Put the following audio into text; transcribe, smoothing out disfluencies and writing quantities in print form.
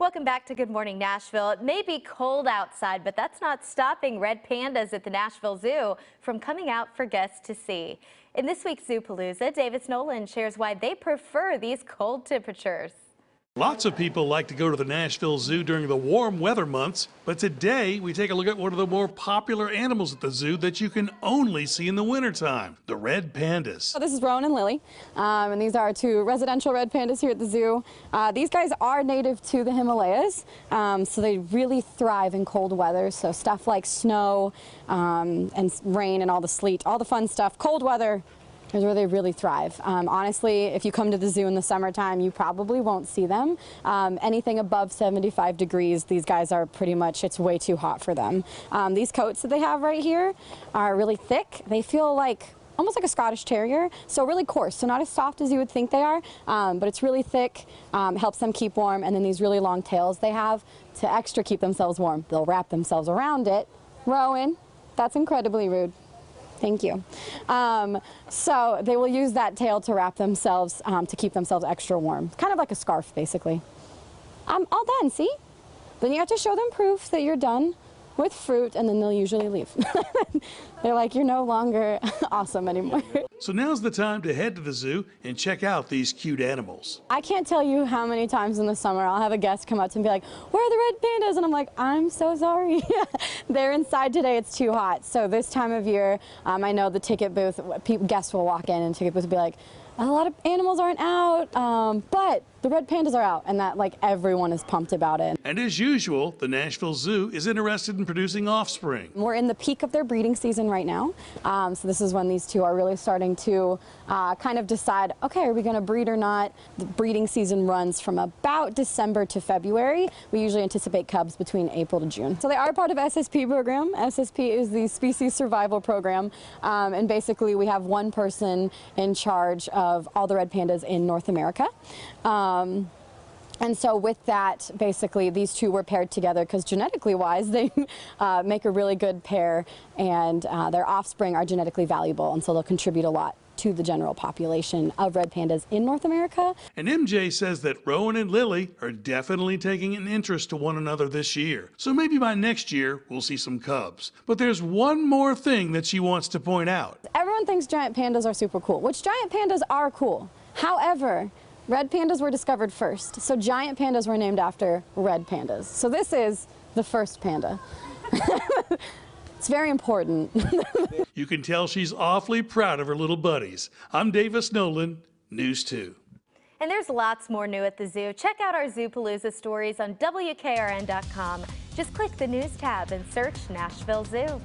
Welcome back to Good Morning Nashville. It may be cold outside, but that's not stopping red pandas at the Nashville Zoo from coming out for guests to see. In this week's Zoopalooza, Davis Nolan shares why they prefer these cold temperatures. Lots of people like to go to the Nashville Zoo during the warm weather months, but today we take a look at one of the more popular animals at the zoo that you can only see in the wintertime, the red pandas. So this is Rowan and Lily, and these are two residential red pandas here at the zoo. These guys are native to the Himalayas, so they really thrive in cold weather, so stuff like snow and rain and all the sleet, all the fun stuff. Cold weather is where they really thrive. Honestly, if you come to the zoo in the summertime, you probably won't see them. Anything above 75 degrees, these guys are pretty much, it's way too hot for them. These coats that they have right here are really thick. They feel like almost like a Scottish Terrier, so really coarse, so not as soft as you would think they are, but it's really thick, helps them keep warm, and then these really long tails they have to extra keep themselves warm. They'll wrap themselves around it. Rowan, that's incredibly rude. Thank you. So they will use that tail to wrap themselves, to keep themselves extra warm. Kind of like a scarf, basically. I'm all done, see? Then you have to show them proof that you're done with fruit, and then they'll usually leave. They're like, you're no longer awesome anymore. So now's the time to head to the zoo and check out these cute animals. I can't tell you how many times in the summer I'll have a guest come up to me and be like, where are the red pandas? And I'm like, I'm so sorry. They're inside today, it's too hot. So this time of year, I know the ticket booth, guests will walk in and ticket booth will be like, a lot of animals aren't out, but the red pandas are out, and that, like, everyone is pumped about it. And as usual, the Nashville Zoo is interested in producing offspring. We're in the peak of their breeding season right now, so this is when these two are really starting to kind of decide, okay, are we going to breed or not? The breeding season runs from about December to February. We usually anticipate cubs between April to June. So they are part of SSP program. SSP is the Species Survival Program, and basically we have one person in charge of all the red pandas in North America. And so with that, basically, these two were paired together because genetically wise, they make a really good pair, and their offspring are genetically valuable, and so they'll contribute a lot to the general population of red pandas in North America. And MJ says that Rowan and Lily are definitely taking an interest to one another this year. So maybe by next year, we'll see some cubs. But there's one more thing that she wants to point out. Everyone thinks giant pandas are super cool, which giant pandas are cool. However, red pandas were discovered first, so giant pandas were named after red pandas. So this is the first panda. It's very important. You can tell she's awfully proud of her little buddies. I'm Davis Nolan, News 2. And there's lots more new at the zoo. Check out our Zoopalooza stories on WKRN.com. Just click the news tab and search Nashville Zoo.